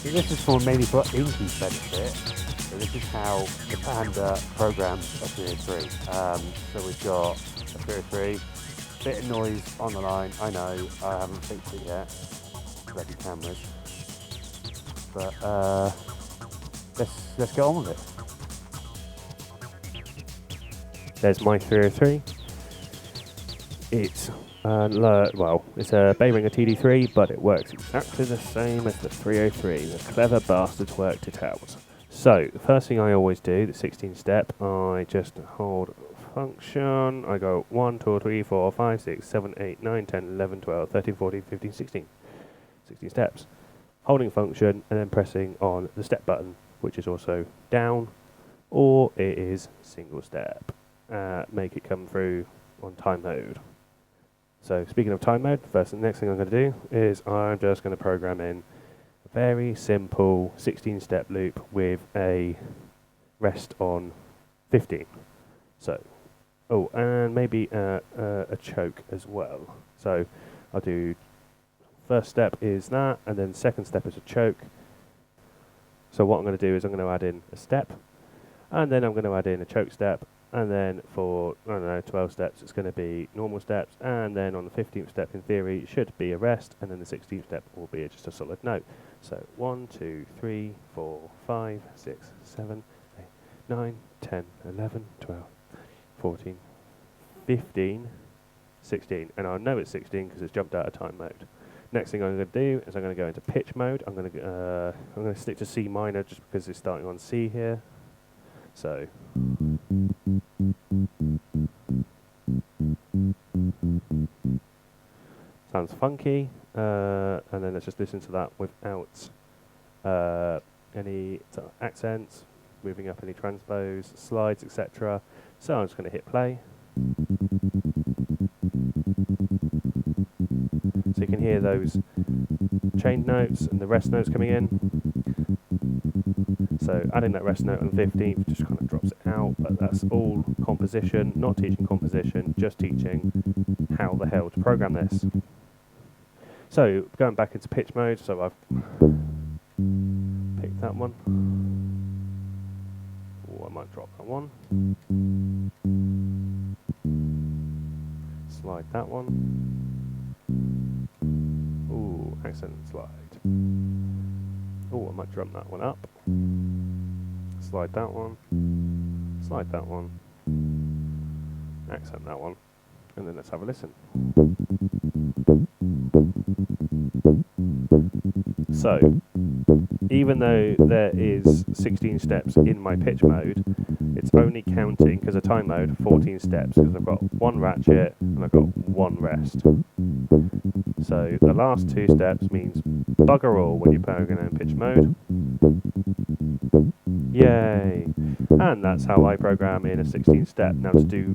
This is for mainly for Inky's benefit. So this is how the Panda programs a 303. So we've got a 303, bit of noise on the line. I know, I haven't fixed it yet. Bloody cameras. But let's get on with it. There's my 303. It's it's a Behringer TD3, but it works exactly the same as the 303. The clever bastards worked it out. So, the first thing I always do, the 16 step, I just hold function. I go 1, 2, 3, 4, 5, 6, 7, 8, 9, 10, 11, 12, 13, 14, 15, 16. 16 steps. Holding function and then pressing on the step button, which is also down, or it is single step. Make it come through on time mode. So speaking of time mode, next thing I'm going to do is I'm just going to program in a very simple 16-step loop with a rest on 15. So, and maybe a choke as well. So I'll do first step is that, and then second step is a choke. So what I'm going to do is I'm going to add in a step, and then I'm going to add in a choke step. And then for, 12 steps, it's going to be normal steps. And then on the 15th step, in theory, it should be a rest. And then the 16th step will be just a solid note. So 1, 2, 3, 4, 5, 6, 7, 8, 9, 10, 11, 12, 14, 15, 16. And I know it's 16 because it's jumped out of time mode. Next thing I'm going to do is I'm going to go into pitch mode. I'm going to stick to C minor just because it's starting on C here. So sounds funky, and then let's just listen to that without any accents, moving up any transpose, slides, etc. So I'm just going to hit play. So you can hear those chained notes and the rest notes coming in. So adding that rest note on the 15th just kind of drops it out, but that's all composition, not teaching composition, just teaching how the hell to program this. So going back into pitch mode, so I've picked that one. Oh, I might drop that one. Slide that one. Ooh, accent slide. Oh, I might drum that one up. Slide that one. Slide that one. Accent that one. And then let's have a listen. So, even though there is 16 steps in my pitch mode, it's only counting, because of time mode, 14 steps, because I've got one ratchet and I've got one rest. So the last two steps means bugger all when you're programming in pitch mode. Yay! And that's how I program in a 16 step. Now to do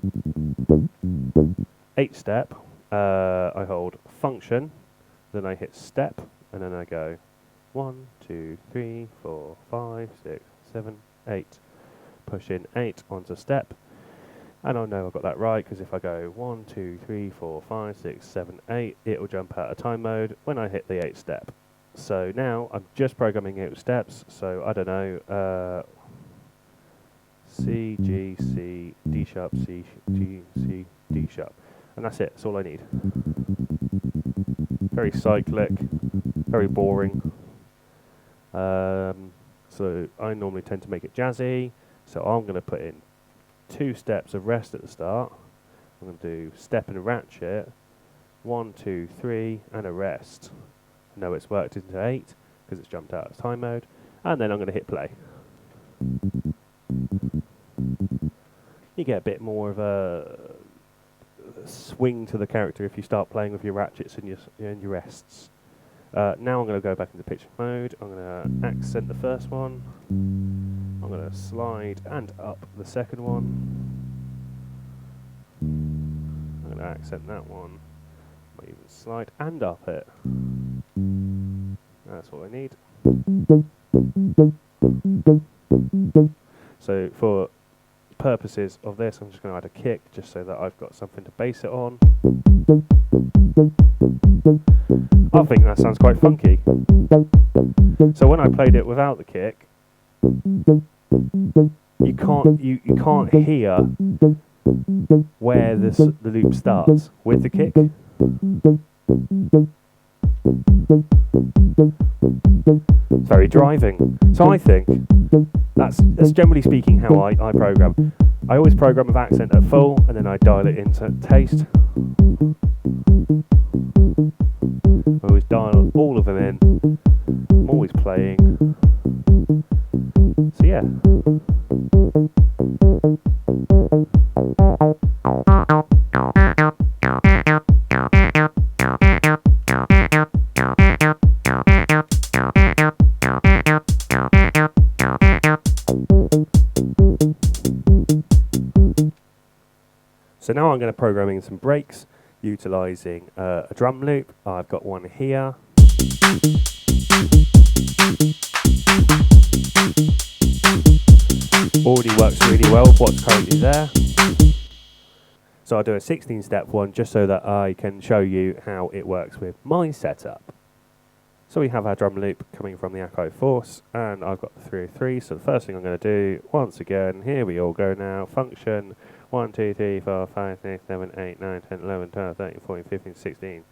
8 step, I hold function, then I hit step, and then I go 1, 2, 3, 4, 5, 6, 7, 8. Push in 8 onto step. And I know I've got that right, because if I go 1, 2, 3, 4, 5, 6, 7, 8, it will jump out of time mode when I hit the 8 step. So now I'm just programming 8 steps, so I don't know, C, G, C, D sharp, C, G, C, D sharp. And that's it, that's all I need. Very cyclic, very boring. So I normally tend to make it jazzy, so I'm going to put in 2 steps of rest at the start. I'm going to do step and ratchet, 1, 2, 3, and a rest. I know it's worked into 8 because it's jumped out of time mode, and then I'm going to hit play. You get a bit more of a swing to the character if you start playing with your ratchets and your rests. Now I'm going to go back into pitch mode. I'm going to accent the first one. I'm going to slide and up the second one. I'm going to accent that one. Might even slide and up it. That's what I need. So for purposes of this, I'm just going to add a kick just so that I've got something to base it on. I think that sounds quite funky. So when I played it without the kick, you can't hear where the loop starts. With the kick, it's very driving. So I think that's generally speaking how I program. I always program with accent at full, and then I dial it into taste. I always dial all of them in. I'm always playing. So yeah. So now I'm going to program in some breaks utilising a drum loop. I've got one here. Already works really well with what's currently there. So I'll do a 16-step one just so that I can show you how it works with my setup. So we have our drum loop coming from the Echo Force, and I've got the 303. So the first thing I'm going to do, once again, here we all go now, function 1, 2, 3, 4, 5, 6, 7, 8, 9, 10, 11, 12, 13, 14, 15, 16.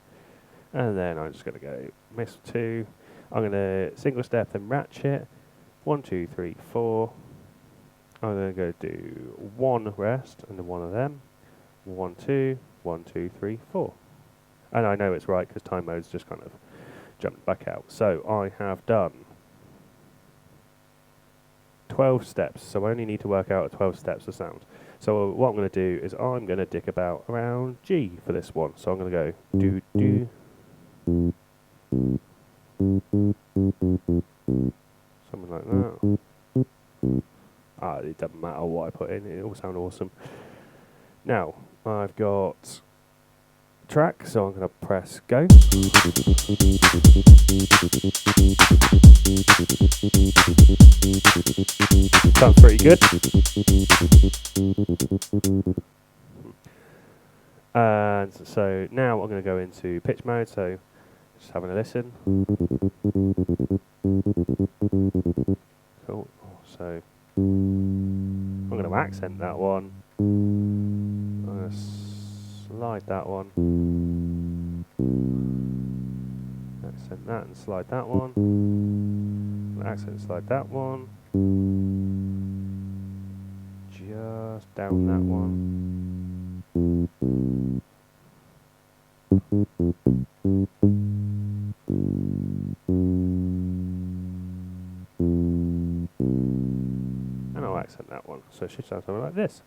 And then I'm just going to go miss 2. I'm going to single step and ratchet. 1, 2, 3, 4. I'm going to go do 1 rest and then one of them. 1, 2, 1, 2, 3, 4. And I know it's right because time mode's just kind of jumped back out. So I have done 12 steps. So I only need to work out 12 steps of sound. So what I'm going to do is I'm going to dick about around G for this one. So I'm going to go do do. Something like that. It doesn't matter what I put in, it will sound awesome. Now, I've got track, so I'm going to press go. Sounds pretty good. And so now I'm going to go into pitch mode, so just having a listen. Cool. So I'm going to accent that one. I'm going to slide that one. Accent that and slide that one. Accent slide that one. Just down that one. And I'll accent that one. So it should sound something like this.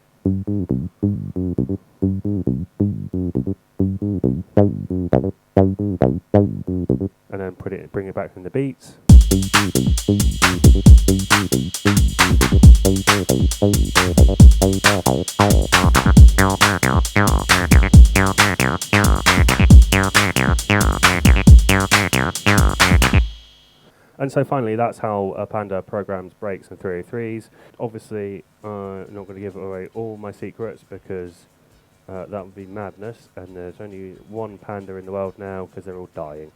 And then bring it back from the beats. And so finally, that's how Panda programs breaks and 303s. Obviously, I'm not going to give away all my secrets because that would be madness, and there's only one Panda in the world now because they're all dying.